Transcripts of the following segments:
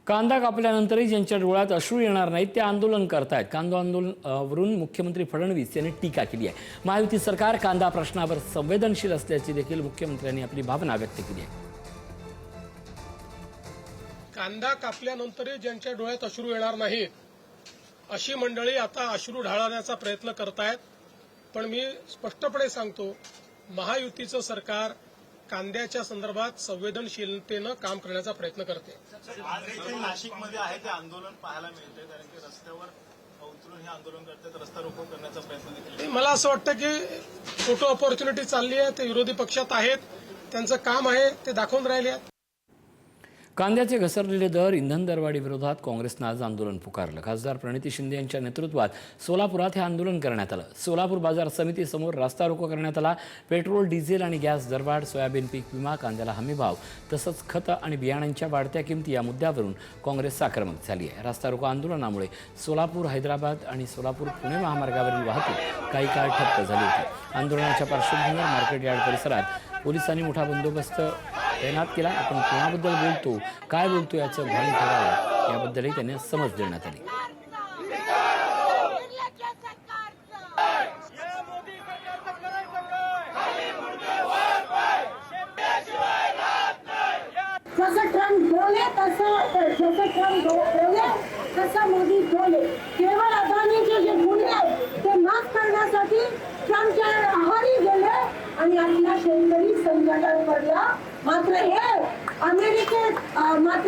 कांदा कापल्यानंतरही ज्यांच्या डोळ्यात अश्रू येणार नाहीत ते आंदोलन करतायत। कांदा आंदोलनावरून मुख्यमंत्री फडणवीस यांनी टीका केली आहे। महायुती सरकार कांदा प्रश्नावर संवेदनशील असल्याची देखील मुख्यमंत्र्यांनी आपली भावना व्यक्त केली आहे। कांदा कापल्यानंतरही ज्यांच्या डोळ्यात अश्रू येणार नाहीत अशी मंडळी आता अश्रू ढाळण्याचा प्रयत्न करतायत। पण मी स्पष्टपणे सांगतो, महायुतीचं सरकार कांद्याच्या संदर्भात संवेदनशीलतेनं काम करण्याचा प्रयत्न करते। नाशिकमध्ये आहे ते आंदोलन पाहायला मिळते, कारण की रस्त्यावर उतरून हे आंदोलन करतात, रस्ता रोको करण्याचा प्रयत्न केला। मला असं वाटतं की फोटो ऑपॉर्च्युनिटी चालली आहे, ते विरोधी पक्षात आहेत, त्यांचं काम आहे ते दाखवून राहिले आहेत। कांद्याचे घसरलेले दर, इंधन दरवाढी विरोधात काँग्रेसनं आज आंदोलन पुकारलं। खासदार प्रणिती शिंदे यांच्या नेतृत्वात सोलापुरात हे आंदोलन करण्यात आलं। सोलापूर बाजार समितीसमोर रास्ता रोको करण्यात आला। पेट्रोल, डिझेल आणि गॅस दरवाढ, सोयाबीन पीक विमा, कांद्याला हमीभाव तसंच खतं आणि बियाण्यांच्या वाढत्या किमती या मुद्द्यावरून काँग्रेस आक्रमक झाली आहे। रास्ता रोको आंदोलनामुळे सोलापूर, हैदराबाद आणि सोलापूर पुणे महामार्गावरील वाहतूक काही काळ ठप्प झाली होती। आंदोलनाच्या पार्श्वभूमीवर मार्केट यार्ड परिसरात पोलिसांनी मोठा बंदोबस्त तैनात केला। आपण कोणाबद्दल बोलतो, काय बोलतो याचं भान ठेवावं याबद्दलही त्यांनी समज देण्यात आली। जसं ट्रम्प बोले तसं मोदी बोले। केवळ अदानीचे जे गुन्हे आहेत ते माफ करण्यासाठी ट्रम्पच्या आहारी गेले आणि आपला शेतकरी संकटात पडला। मात्र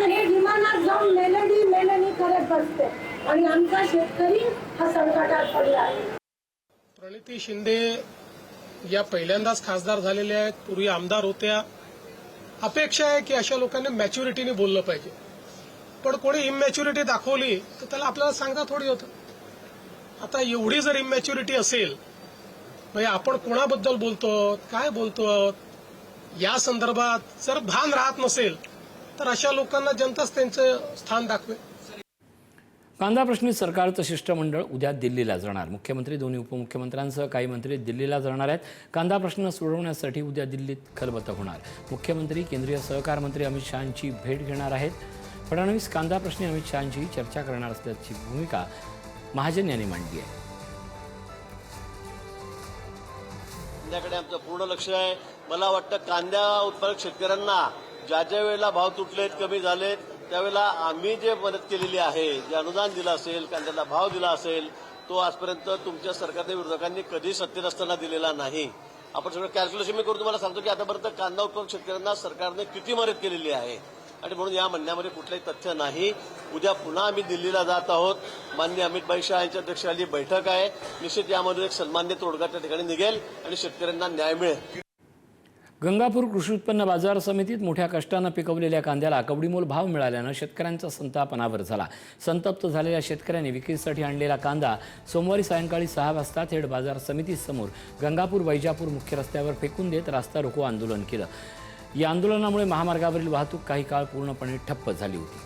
हे विमानात जाऊन मेलडी करत बसते आणि आमचा शेतकरी हा संकटात पडला आहे। प्रणिती शिंदे या पहिल्यांदाच खासदार झालेल्या आहेत, पूर्वी आमदार होत्या। अपेक्षा आहे की अशा लोकांनी मॅच्युरिटीने बोललं पाहिजे, पण कोणी इमॅच्युरिटी दाखवली तर त्याला आपल्याला सांगा थोडी होतं। आता एवढी जर इमॅच्युरिटी असेल, म्हणजे आपण कोणाबद्दल बोलतो, काय बोलतो या संदर्भात जर भान राहत नसेल तर अशा लोकांना जनताच त्यांचं स्थान दाखवेल। कांदा प्रश्नी सरकारचं शिष्टमंडळ उद्या दिल्लीला जाणार। मुख्यमंत्री, दोन्ही उपमुख्यमंत्र्यांसह काही मंत्री दिल्लीला जाणार आहेत। कांदा प्रश्न सोडवण्यासाठी उद्या दिल्लीत खलबतं होणार। मुख्यमंत्री केंद्रीय सहकार मंत्री अमित शहांची भेट घेणार आहेत। फडणवीस कांदा प्रश्नी अमित शहांची चर्चा करणार असल्याची भूमिका महाजन यांनी मांडली आहे। कांद्याकडे आमचं पूर्ण लक्ष आहे। मला वाटतं कांदा उत्पादक शेतकऱ्यांना ज्या ज्या वेळेला भाव तुटलेत, कमी झालेत, त्यावेळेला आम्ही जे मदत केलेली आहे, जे अनुदान दिलं असेल, कांद्याला भाव दिला असेल, तो आजपर्यंत तुमच्या सरकारच्या विरोधकांनी कधी सत्तेत असताना दिलेला नाही। आपण सगळं कॅल्क्युलेशन मी करून तुम्हाला सांगतो की आतापर्यंत कांदा उत्पादक शेतकऱ्यांना सरकारने किती मदत केलेली आहे, आणि म्हणून या म्हणण्यामध्ये कुठलंही तथ्य नाही। उद्या पुन्हा आम्ही दिल्लीला जात आहोत। माननीय अमित शहा यांच्या अध्यक्षतेखाली बैठक आहे। निश्चित यामध्ये एक सन्मान्य तोडगा त्या ठिकाणी निघेल आणि शेतकऱ्यांना न्याय मिळेल। गंगापूर कृषी उत्पन्न बाजार समितीत मोठ्या कष्टानं पिकवलेल्या कांद्याला कवडीमोल भाव मिळाल्यानं शेतकऱ्यांचा संताप अनावर झाला। संतप्त झालेल्या शेतकऱ्यांनी विक्रीसाठी आणलेला कांदा सोमवारी सायंकाळी 6 वाजता थेट बाजार समितीसमोर गंगापूर वैजापूर मुख्य रस्त्यावर फेकून देत रास्ता रोको आंदोलन केलं। या आंदोलनामुळे महामार्गावरील वाहतूक काही काळ पूर्णपणे ठप्प झाली होती।